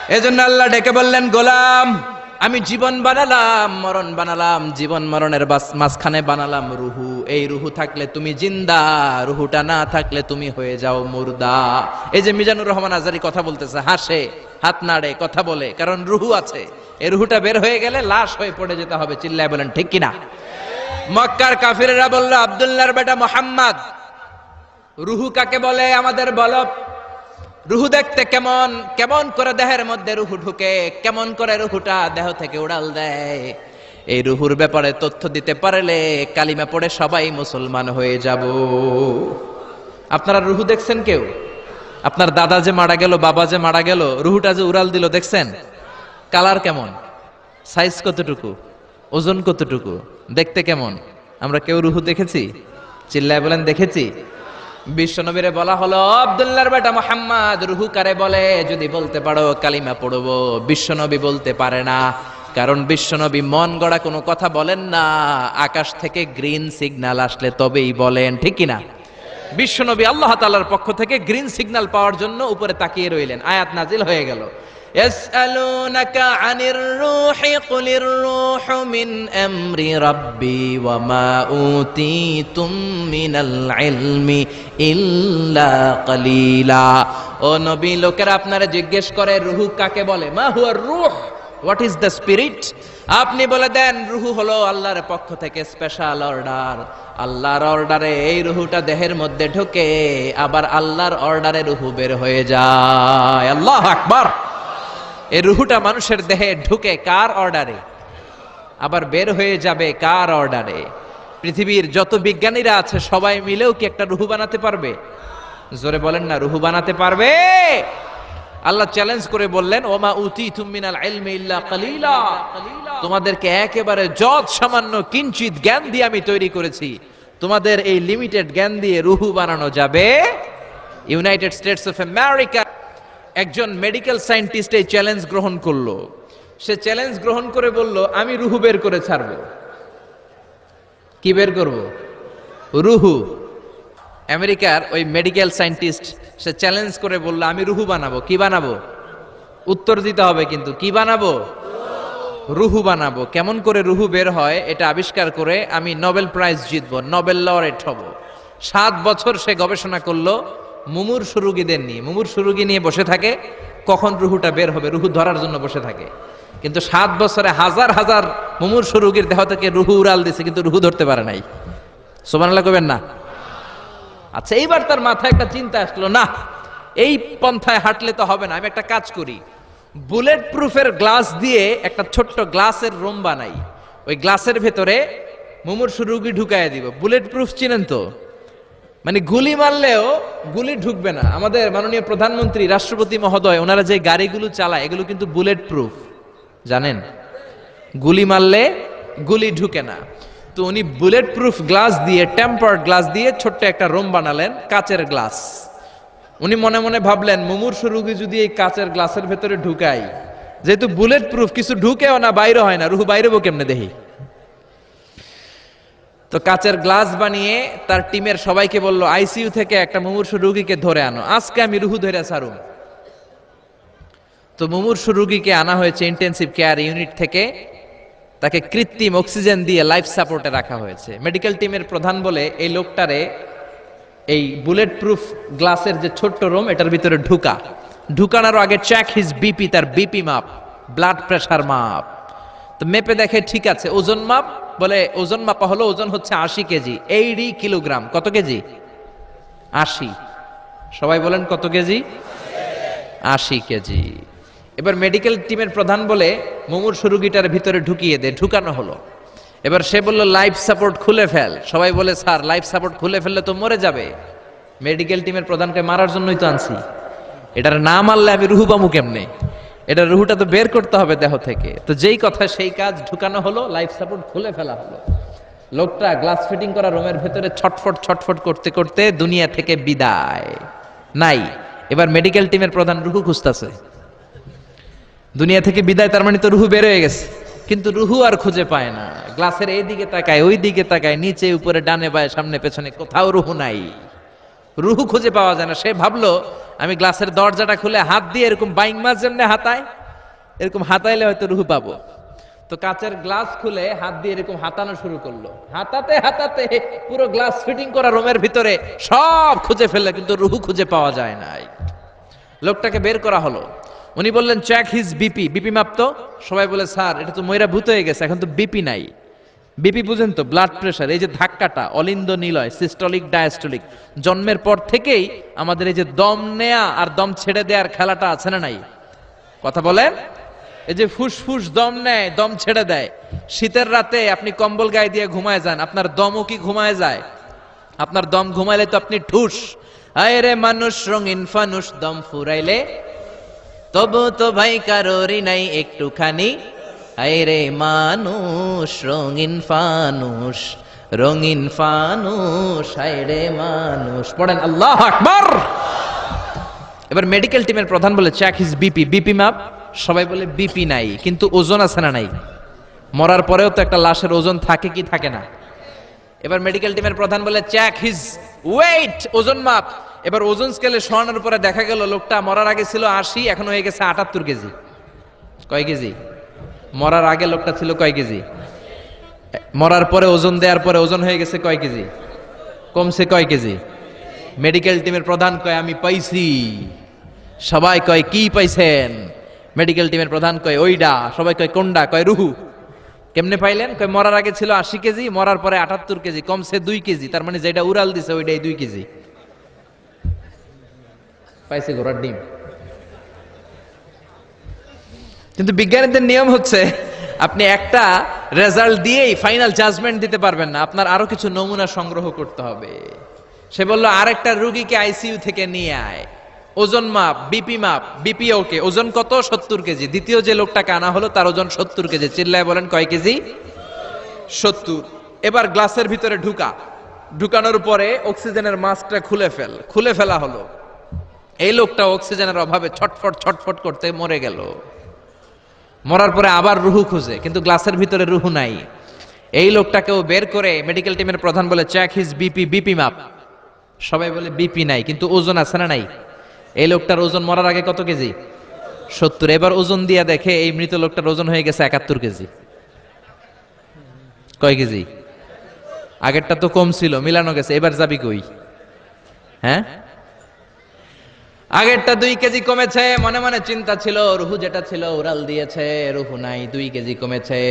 এজন্য আল্লাহ ডেকে বললেন, গোলাম আমি জীবন বানালাম, মরণ বানালাম, জীবন মরণের মাঝখানে বানালাম রুহু। এই রুহু থাকলে তুমি জিন্দা, রুহুটা না থাকলে তুমি হয়ে যাও মুর্দা। এই যে মিজানুর রহমান আজারি কথা বলতেছে, হাসে, হাত নাড়ে, কথা বলে, কারণ রুহু আছে। এই রুহুটা বের হয়ে গেলে লাশ হয়ে পড়ে যেতে হবে। চিল্লায় বলেন ঠিক কিনা? মক্কার কাফিররা বলল, আব্দুল্লাহর বেটা মুহাম্মদ, রুহু কাকে বলে আমাদের বলো। রুহু দেখতে কেমন, কেমন করে দেহের মধ্যে রুহু ঢুকে, কেমন করে রুহুটা দেহ থেকে উড়াল দেয়। এই রুহুর ব্যাপারে তথ্য দিতে পারলে কালিমা পড়ে সবাই মুসলমান হয়ে যাব। আপনারা রুহু দেখছেন কেউ? আপনার দাদা যে মারা গেল, বাবা যে মারা গেল, রুহুটা যে উড়াল দিল, দেখছেন? কালার কেমন, সাইজ কতটুকু, ওজন কতটুকু, দেখতে কেমন? আমরা কেউ রুহু দেখেছি? চিল্লায় বলেন দেখেছি। বিশ্বনবীরে বলা হলো, আব্দুল্লাহর বেটা মুহাম্মদ, রুহু কারে বলে যদি বলতে পারো কালিমা পড়বো। বিশ্বনবী বলতে পারে না, কারণ বিশ্বনবী মন গড়া কোনো কথা বলেন না। আকাশ থেকে গ্রিন সিগন্যাল আসলে তবেই বলেন, ঠিক কিনা? বিশ্বনবী আল্লাহ তাআলার পক্ষ থেকে গ্রিন সিগন্যাল পাওয়ার জন্য উপরে তাকিয়ে রইলেন, আয়াত নাজিল হয়ে গেল। ইয়াসআলুনাকা আনির রূহি কুলির রূহু মিন আমরি রাব্বি ওয়া মা উতীতুম মিনাল ইলমি ইল্লা কালিলা। ও নবী, লোকেরা আপনারা জিজ্ঞেস করে রূহ কাকে বলে। মা হুয়া রূহ, হোয়াট ইজ দ্য স্পিরিট? আপনি বলে দেন রূহ হলো আল্লাহর পক্ষ থেকে স্পেশাল অর্ডার। আল্লাহর অর্ডারে এই রূহটা দেহের মধ্যে ঢোকে, আবার আল্লাহর অর্ডারে রূহ বের হয়ে যায়। আল্লাহু আকবার। এই রুহুটা মানুষের দেহে ঢুকে কার অর্ডারে, আবার বের হয়ে যাবে কার অর্ডারে? পৃথিবীর যত বিজ্ঞানীরা আছে সবাই মিলেও কি একটা রুহু বানাতে পারবে? জোরে বলেন না, রুহু বানাতে পারবে? আল্লাহ চ্যালেঞ্জ করে বললেন, ওমা উতীতুম মিনাল ইলমি ইল্লা কালিলা। তোমাদেরকে একেবারে যত সামান্য কিঞ্চিত জ্ঞান দিয়ে আমি তৈরি করেছি, তোমাদের এই লিমিটেড জ্ঞান দিয়ে রুহু বানানো যাবে? ইউনাইটেড স্টেটস অফ আমেরিকা একজন মেডিকেল সায়েন্টিস্ট এই চ্যালেঞ্জ গ্রহণ করলো। সে চ্যালেঞ্জ গ্রহণ করে বলল, আমি রুহু বের করে ছাড়বো। কি বের করব? রুহু। আমেরিকার ওই মেডিকেল সায়েন্টিস্ট সে চ্যালেঞ্জ করে বলল, আমি রুহু বানাবো। কি বানাবো? উত্তর দিতে হবে কিন্তু, কি বানাবো? রুহু বানাবো। কেমন করে রুহু বের হয় এটা আবিষ্কার করে আমি নোবেল প্রাইজ জিতবো, নোবেল লরেট হব। 7 বছর সে গবেষণা করলো মুমূর্ষু রোগীদের নিয়ে। মুমূর্ষু রোগী নিয়ে বসে থাকে, কখন রুহুটা বের হবে, রুহু ধরার জন্য বসে থাকে। কিন্তু 7 বছরে হাজার হাজার মুমূর্ষু রোগীর দেহ থেকে রুহু উড়াল দিছে, কিন্তু রুহু ধরতে পারে নাই। সুবহানাল্লাহ কইবেন না? আচ্ছা, এইবার তার মাথায় একটা চিন্তা আসলো, না এই পন্থায় হাঁটলে তো হবে না, আমি একটা কাজ করি। বুলেট প্রুফের গ্লাস দিয়ে একটা ছোট্ট গ্লাসের রুম বানাই, ওই গ্লাসের ভেতরে মুমূর্ষু রোগী ঢুকায় দিব। বুলেট প্রুফ চিনেন তো? মানে গুলি মারলেও গুলি ঢুকবে না। আমাদের মাননীয় প্রধানমন্ত্রী, রাষ্ট্রপতি মহোদয়, ওনারা যে গাড়িগুলো চালায় এগুলো কিন্তু বুলেট প্রুফ, জানেন? গুলি মারলে গুলি ঢুকে না। তো উনি বুলেট প্রুফ গ্লাস দিয়ে, টেম্পার্ড গ্লাস দিয়ে ছোট্ট একটা রুম বানালেন, কাচের গ্লাস। উনি মনে মনে ভাবলেন, মুমূর্ষু রোগী যদি এই কাচের গ্লাসের ভেতরে ঢুকাই, যেহেতু বুলেট প্রুফ, কিছু ঢুকেও না, বাইরে হয় না, রুহু বাইরেবো কেমনে দেখি। তো কাচের গ্লাস বানিয়ে তার টিমের সবাইকে বলল, আইসিইউ থেকে একটা মুমূর্ষু রোগীকে ধরে আনো, আজকে আমি রুহু ধরে ছাড়ুম। তো মুমূর্ষু রোগীকে আনা হয়েছে ইন্টেনসিভ কেয়ার ইউনিট থেকে, তাকে কৃত্রিম অক্সিজেন দিয়ে লাইফ সাপোর্টে রাখা হয়েছে। মেডিকেল টিমের প্রধান বলে, এই লোকটারে এই বুলেট প্রুফ গ্লাসের যে ছোট্ট রুম, এটার ভিতরে ঢুকানোর আগে চেক হিজ বিপি, তার বিপি মাপ, ব্লাড প্রেশার মাপ। তো মেপে দেখে ঠিক আছে। ওজন মাপ, বলে ওজন মাপা হলো, ওজন হচ্ছে 80 কেজি, 80 কিলোগ্রাম। কত কেজি? 80। সবাই বলেন কত কেজি? 80 কেজি। এবার মেডিকেল টিমের প্রধান বলে, মুমূর্ষু রোগীটার ভিতরে ঢুকিয়ে দে। ঢুকানো হলো। এবার সে বলল, লাইফ সাপোর্ট খুলে ফেল। সবাই বলে, স্যার লাইফ সাপোর্ট খুলে ফেললে তো মরে যাবে। মেডিকেল টিমের প্রধানকে মারার জন্যই তো আনছি, এটার না মারলে আমি রুহু পামু কেমনে? এটা রুহুটা তো বের করতে হবে দেহ থেকে। তো যেই কথা সেই কাজ, ঢুকানো হলো, লাইফ সাপোর্ট খুলে ফেলা হলো। লোকটা গ্লাস ফিটিং করা রুমের ভেতরে ছটফট ছটফট করতে করতে দুনিয়া থেকে বিদায় নাই। এবার মেডিকেল টিমের প্রধান রুহু খুঁজতেছে, দুনিয়া থেকে বিদায়, তার মানে তো রুহু বের হয়ে গেছে, কিন্তু রুহু আর খুঁজে পায় না। গ্লাসের এই দিকে তাকায়, ওই দিকে তাকায়, নিচে উপরে ডানে বায়ে সামনে পেছনে, কোথাও রুহু নাই। রুহু খুঁজে পাওয়া যায় না। সে ভাবলো আমি গ্লাসের দরজাটা খুলে হাত দিয়ে এরকম বাইং মাছ যেমনি হাতায়, এরকম হাতাইলে হয়তো রুহু পাবো। তো কাচের গ্লাস খুলে হাত দিয়ে এরকম হাতানো শুরু করলো, হাতাতে হাতাতে পুরো গ্লাস ফিটিং করা রুমের ভিতরে সব খুঁজে ফেললে, কিন্তু রুহু খুঁজে পাওয়া যায় নাই। লোকটাকে বের করা হলো, উনি বললেন চেক হিজ বিপি, বিপি মাপতো। সবাই বলে স্যার এটা তো ময়রা ভূত হয়ে গেছে, এখন তো বিপি নাই। বিপি বুঝেন তো, ব্লাড প্রেশার, এই যে ধাক্কাটা অলিন্দ নিলয়, সিস্টলিক ডায়াস্টলিক, জন্মের পর থেকেই আমাদের এই যে দম নেয়া আর দম ছেড়ে দেওয়ার খেলাটা আছে না নাই? কথা বলেন। এই যে ফুসফুস দম নেয় দম ছেড়ে দেয়, শীতের রাতে আপনি কম্বল গায়ে দিয়ে ঘুমায় যান, আপনার দমও কি ঘুমায় যায়? আপনার দম ঘুমাইলে তো আপনি ঠুস। আয় রে মানুষ রঙিন ফানুস, দম ফুরাইলে তবু তো ভাই কারোরই নাই একটুখানি। আয় রে মানুষ রঙিন ফানুস, রঙিন ফানুস, আয় রে মানুষ। পড়েন আল্লাহু আকবার। এবার মেডিকেল টিমের প্রধান বলে চেক হিজ বিপি, বিপি মাপ। সবাই বলে বিপি নাই, কিন্তু ওজন আছে না নাই? মরার পরেও তো একটা লাশের ওজন থাকে কি থাকে না? এবার মেডিকেল টিমের প্রধান বলে চেক হিজ ওয়েট, ওজন মাপ। এবার ওজন স্কেলে শোয়ানোর পরে দেখা গেল লোকটা মরার আগে ছিল 80, এখন হয়ে গেছে 78 কেজি। কয় কেজি? মরার আগে লোকটা ছিল কয় কেজি? মরার পরে ওজন দেওয়ার পরে ওজন হয়ে গেছে কয় কেজি? কমছে কয় কেজি? মেডিকেল টিমের প্রধান কয় আমি পাইছি। সবাই কয় কি পাইছেন? মেডিকেল টিমের প্রধান কয় ওইডা। সবাই কয় কোনডা? কয় রুহু। কেমনে পাইলেন? কয় মরার আগে ছিল 80 কেজি, মরার পরে 78 কেজি, কমছে 2 কেজি। তার মানে যেটা উড়াল দিছে ওইটাই 2 কেজি। পাইছে ঘোড়ার ডিম। কিন্তু বিজ্ঞানীদের নিয়ম হচ্ছে আপনি একটা রেজাল্ট দিয়েই ফাইনাল জাজমেন্ট দিতে পারবেন না, আপনার আরো কিছু নমুনা সংগ্রহ করতে হবে। সে বলল আরেকটা রোগীকে আইসিইউ থেকে নিয়ে আয়, ওজন মাপ, বিপি মাপ। বিপি ওকে, ওজন কত? 70 কেজি। দ্বিতীয় যে লোকটাকে আনা হলো তার ওজন 70 কেজি। চিল্লায় বলেন কয় কেজি? 70। এবার গ্লাসের ভিতরে ঢুকানোর পরে অক্সিজেনের মাস্কটা খুলে ফেলা হলো। এই লোকটা অক্সিজেনের অভাবে ছটফট ছটফট করতে মরে গেল। মরার পরে আবার রুহু খুঁজে, কিন্তু গ্লাসের ভিতরে রুহু নাই। এই লোকটাকেও বের করে মেডিকেল টিমের প্রধান বলে চেক হিজ বিপি, বিপি মাপ। সবাই বলে বিপি নাই, কিন্তু ওজন আছে না নাই? এই লোকটার ওজন মরার আগে কত কেজি? 70। এবার ওজন দিয়ে দেখে এই মৃত লোকটার ওজন হয়ে গেছে 71 কেজি। কয় কেজি? আগেরটা তো কম ছিল, মিলানো গেছে। এবার যাবি কই? হ্যাঁ, আগেরটা 2 কেজি কমেছে। মনে মনে চিন্তা ছিল, রুহু যেটা ছিল উড়াল দিয়েছে, রুহু নাই, 2 কেজি কমেছে।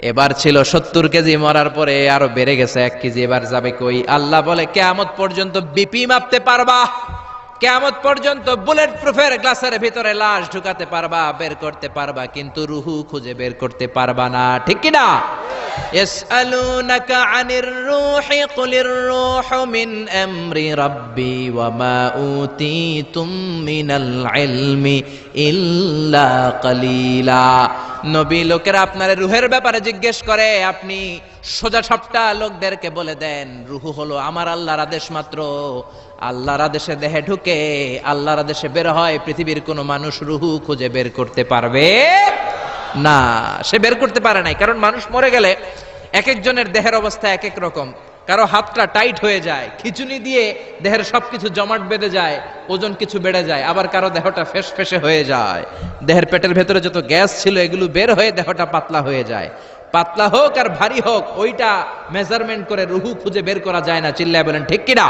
এবার ছিল 70 কেজি, মরার পরে আরো বেড়ে গেছে 1 কেজি। এবার যাবে কই? আল্লাহ বলে কিয়ামত পর্যন্ত বিপি মাপতে পারবা, কিয়ামত পর্যন্ত বুলেট প্রুফের গ্লাসের ভিতরে লাশ ঢুকাতে পারবা, বের করতে পারবা, কিন্তু রুহু খুঁজে বের করতে পারবা না। ঠিক কি না? ইয়াসআলুনাকা আনির রূহি কুলির রূহু মিন আমরি রাব্বি ওয়া মা উতীতুম মিনাল ইলমি ইল্লা কালিলা। নবী লোকেরা আপনার রুহের ব্যাপারে জিজ্ঞেস করে, আপনি সোজা সাপটা লোকদেরকে বলে দেন রুহু হলো আমার আল্লাহর আদেশ মাত্র। আল্লাহর আদেশে দেহে ঢুকে, আল্লাহর আদেশে বের হয়। পৃথিবীর কোন মানুষ রুহু খুঁজে বের করতে পারবে না। সে বের করতে পারে নাই, কারণ মানুষ মরে গেলে এক একজনের দেহের অবস্থা এক এক রকম। কারো হাতটা টাইট হয়ে যায়, খিচুনি দিয়ে দেহের সবকিছু জমাট বেঁধে যায়, ওজন কিছু বেড়ে যায়। আবার কারো দেহটা ফেসফেসে হয়ে যায়, দেহের পেটের ভেতরে যত গ্যাস ছিল এগুলো বের হয়ে দেহটা পাতলা হয়ে যায়। পাতলা হোক আর ভারী হোক, ওইটা মেজারমেন্ট করে রুহু খুঁজে বের করা যায় না। চিল্লায় বলেন ঠিক কিনা?